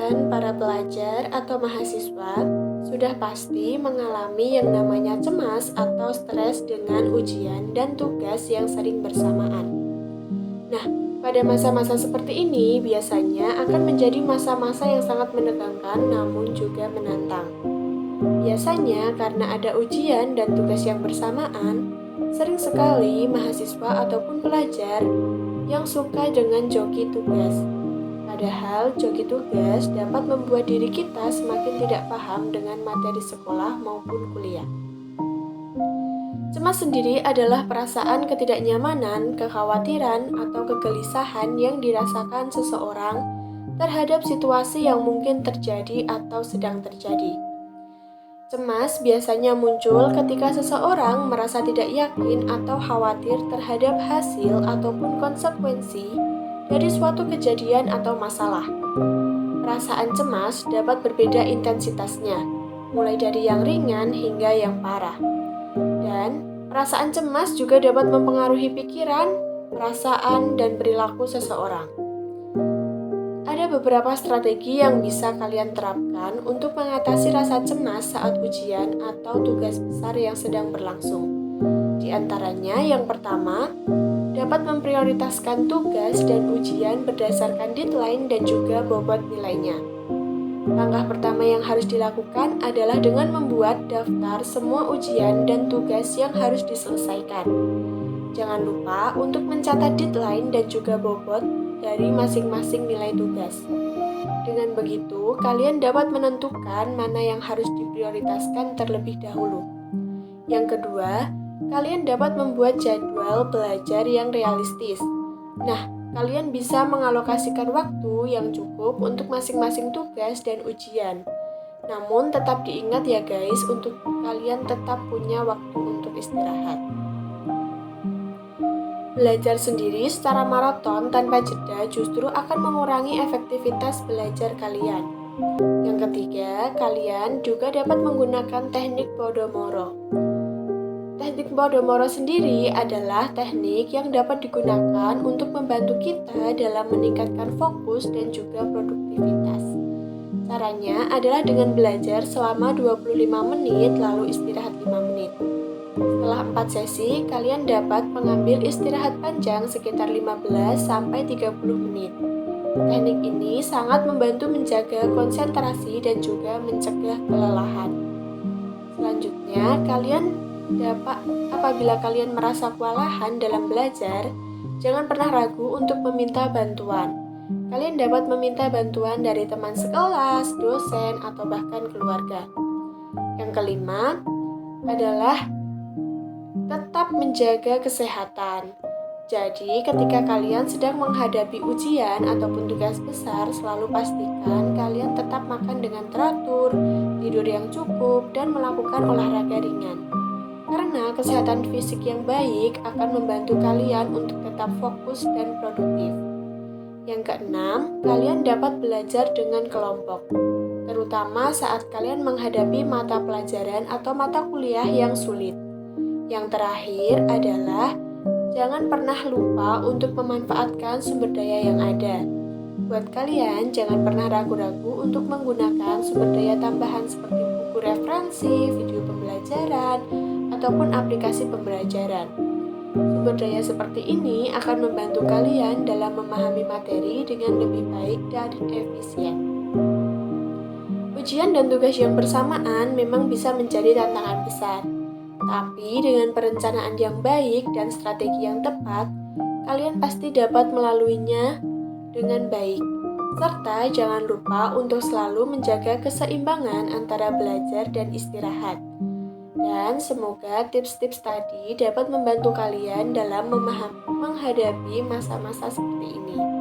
Kebanyakan para pelajar atau mahasiswa sudah pasti mengalami yang namanya cemas atau stres dengan ujian dan tugas yang sering bersamaan. Nah, pada masa-masa seperti ini biasanya akan menjadi masa-masa yang sangat menegangkan namun juga menantang. Biasanya karena ada ujian dan tugas yang bersamaan, sering sekali mahasiswa ataupun pelajar yang suka dengan joki tugas. Padahal joki tugas dapat membuat diri kita semakin tidak paham dengan materi sekolah maupun kuliah. Cemas sendiri adalah perasaan ketidaknyamanan, kekhawatiran, atau kegelisahan yang dirasakan seseorang terhadap situasi yang mungkin terjadi atau sedang terjadi. Cemas biasanya muncul ketika seseorang merasa tidak yakin atau khawatir terhadap hasil ataupun konsekuensi dari suatu kejadian atau masalah. Perasaan cemas dapat berbeda intensitasnya, mulai dari yang ringan hingga yang parah. Dan perasaan cemas juga dapat mempengaruhi pikiran, perasaan, dan perilaku seseorang. Ada beberapa strategi yang bisa kalian terapkan untuk mengatasi rasa cemas saat ujian atau tugas besar yang sedang berlangsung. Di antaranya, yang pertama, dapat memprioritaskan tugas dan ujian berdasarkan deadline dan juga bobot nilainya. Langkah pertama yang harus dilakukan adalah dengan membuat daftar semua ujian dan tugas yang harus diselesaikan. Jangan lupa untuk mencatat deadline dan juga bobot dari masing-masing nilai tugas. Dengan begitu, kalian dapat menentukan mana yang harus diprioritaskan terlebih dahulu. Yang kedua, kalian dapat membuat jadwal belajar yang realistis. Nah, kalian bisa mengalokasikan waktu yang cukup untuk masing-masing tugas dan ujian. Namun tetap diingat ya guys, untuk kalian tetap punya waktu untuk istirahat. Belajar sendiri secara maraton tanpa jeda justru akan mengurangi efektivitas belajar kalian. Yang ketiga, kalian juga dapat menggunakan teknik Pomodoro. Teknik Pomodoro sendiri adalah teknik yang dapat digunakan untuk membantu kita dalam meningkatkan fokus dan juga produktivitas. Caranya adalah dengan belajar selama 25 menit lalu istirahat 5 menit. Setelah 4 sesi, kalian dapat mengambil istirahat panjang sekitar 15-30 menit. Teknik ini sangat membantu menjaga konsentrasi dan juga mencegah kelelahan. Selanjutnya, apabila kalian merasa kewalahan dalam belajar, jangan pernah ragu untuk meminta bantuan. Kalian dapat meminta bantuan dari teman sekelas, dosen, atau bahkan keluarga. Yang kelima adalah tetap menjaga kesehatan. Jadi, ketika kalian sedang menghadapi ujian ataupun tugas besar, selalu pastikan kalian tetap makan dengan teratur, tidur yang cukup, dan melakukan olahraga ringan. Karena kesehatan fisik yang baik akan membantu kalian untuk tetap fokus dan produktif. Yang keenam, kalian dapat belajar dengan kelompok, terutama saat kalian menghadapi mata pelajaran atau mata kuliah yang sulit. Yang terakhir adalah jangan pernah lupa untuk memanfaatkan sumber daya yang ada. Buat kalian, jangan pernah ragu-ragu untuk menggunakan sumber daya tambahan seperti buku referensi, video pembelajaran, ataupun aplikasi pembelajaran. Sumber daya seperti ini akan membantu kalian dalam memahami materi dengan lebih baik dan efisien. Ujian dan tugas yang bersamaan memang bisa menjadi tantangan besar. Tapi dengan perencanaan yang baik dan strategi yang tepat, kalian pasti dapat melaluinya dengan baik. Serta jangan lupa untuk selalu menjaga keseimbangan antara belajar dan istirahat. Dan semoga tips-tips tadi dapat membantu kalian dalam menghadapi masa-masa seperti ini.